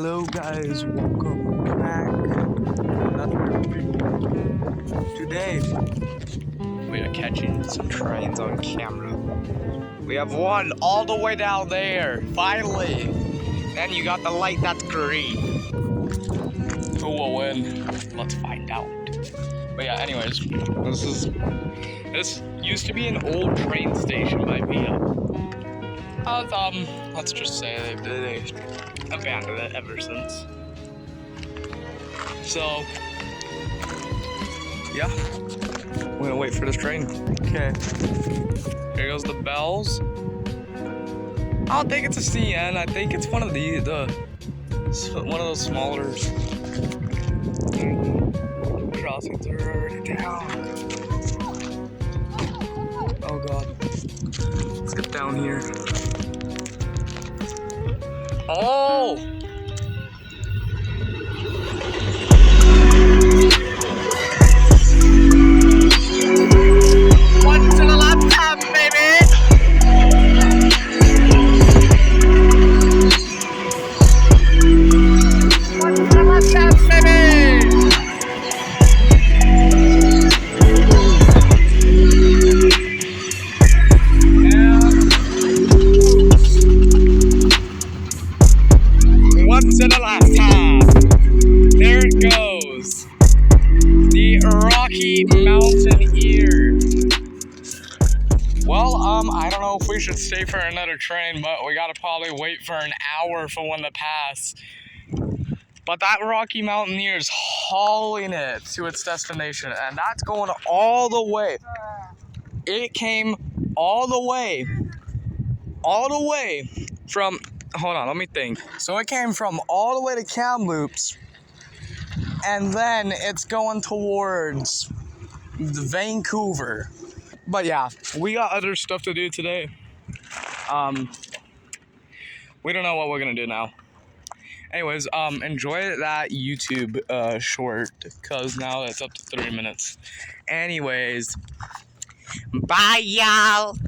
Hello guys, welcome back to another video. Today we are catching some trains on camera. We have one all the way down there, finally. Then you got the light that's green. Who will win? Let's find out. But yeah, anyways, this used to be an old train station by Via. Let's just say they abandoned it ever since. So, yeah, we're gonna wait for this train. Okay, here goes the bells. I don't think it's a CN. I think it's one of one of those smaller crossings are already down. Oh god, let's get down here. Oh! One to the left hand, baby! One to the left hand, baby! And one to the left hand. There it goes. The Rocky Mountaineer. Well, I don't know if we should stay for another train, but we gotta probably wait for an hour for one to pass. But that Rocky Mountaineer is hauling it to its destination, and that's going all the way. It came all the way from, hold on, let me think. So it came from all the way to Kamloops, and then it's going towards Vancouver. But yeah, we got other stuff to do today. We don't know what we're gonna do now. Anyways, enjoy that YouTube short, cause now it's up to 3 minutes. Anyways, bye y'all.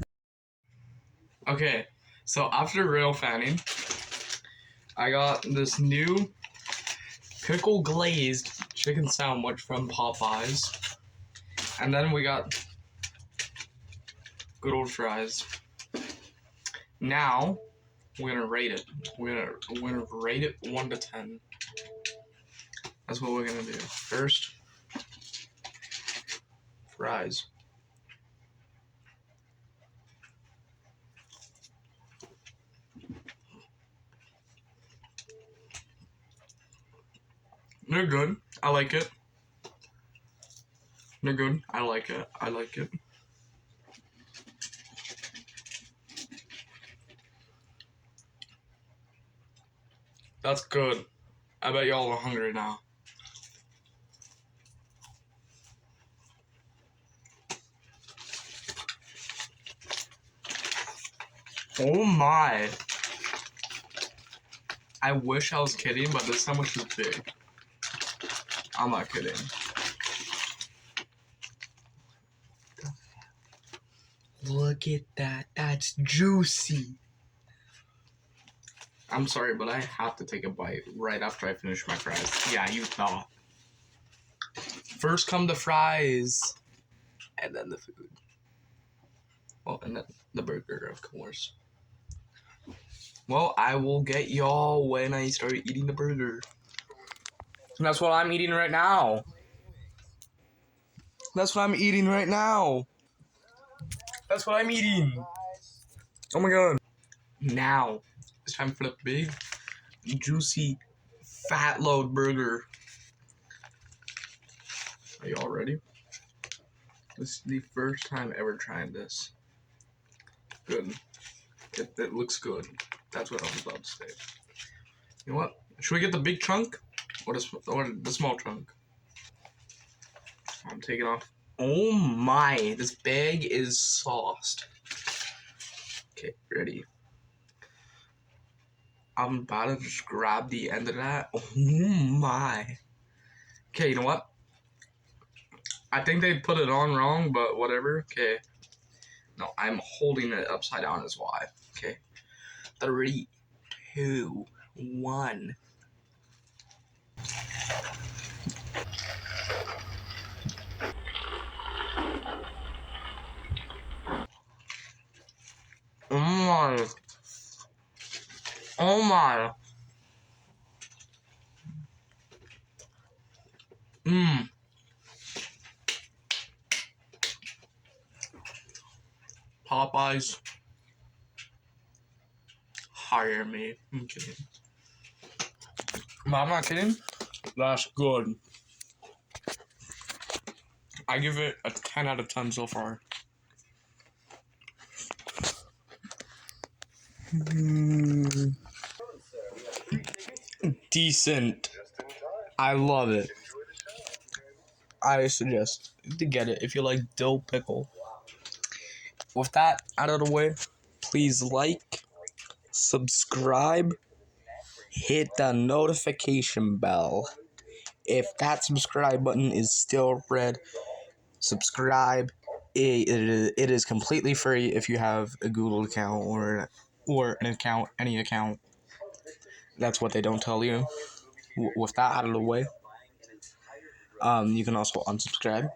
Okay, so after rail fanning, I got this new pickle glazed chicken sandwich from Popeyes, and then we got good old fries. Now we're gonna rate it. We're gonna rate it 1 to 10. That's what we're gonna do. First, fries. They're good. I like it. They're good. I like it. I like it. That's good. I bet y'all are hungry now. Oh my. I wish I was kidding, but this sandwich is big. I'm not kidding. Look at that. That's juicy. I'm sorry, but I have to take a bite right after I finish my fries. Yeah, you thought. First come the fries, and then the food. Well, and then the burger, of course. Well, I will get y'all when I start eating the burger. And that's what I'm eating right now. That's what I'm eating right now. That's what I'm eating. Oh my god. Now, it's time for the big, juicy, fat load burger. Are you all ready? This is the first time ever trying this. Good. It looks good. That's what I was about to say. You know what? Should we get the big chunk? Or the small chunk? I'm taking off. Oh my, this bag is sauced. Okay, ready. I'm about to just grab the end of that. Oh my. Okay, you know what? I think they put it on wrong, but whatever. Okay. No, I'm holding it upside down is why. Okay. 3, 2, 1. on. Popeyes. Hire me. I'm kidding. But I'm not kidding. That's good. I give it a 10 out of 10 so far. Decent. I love it. I suggest to get it if you like dill pickle. With that out of the way, please like, subscribe, hit the notification bell. If that subscribe button is still red, subscribe. It is completely free if you have a Google account or an account, any account. That's what they don't tell you. With that out of the way, you can also unsubscribe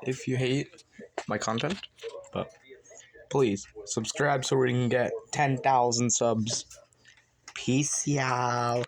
if you hate my content. But please subscribe so we can get 10,000 subs. Peace, y'all.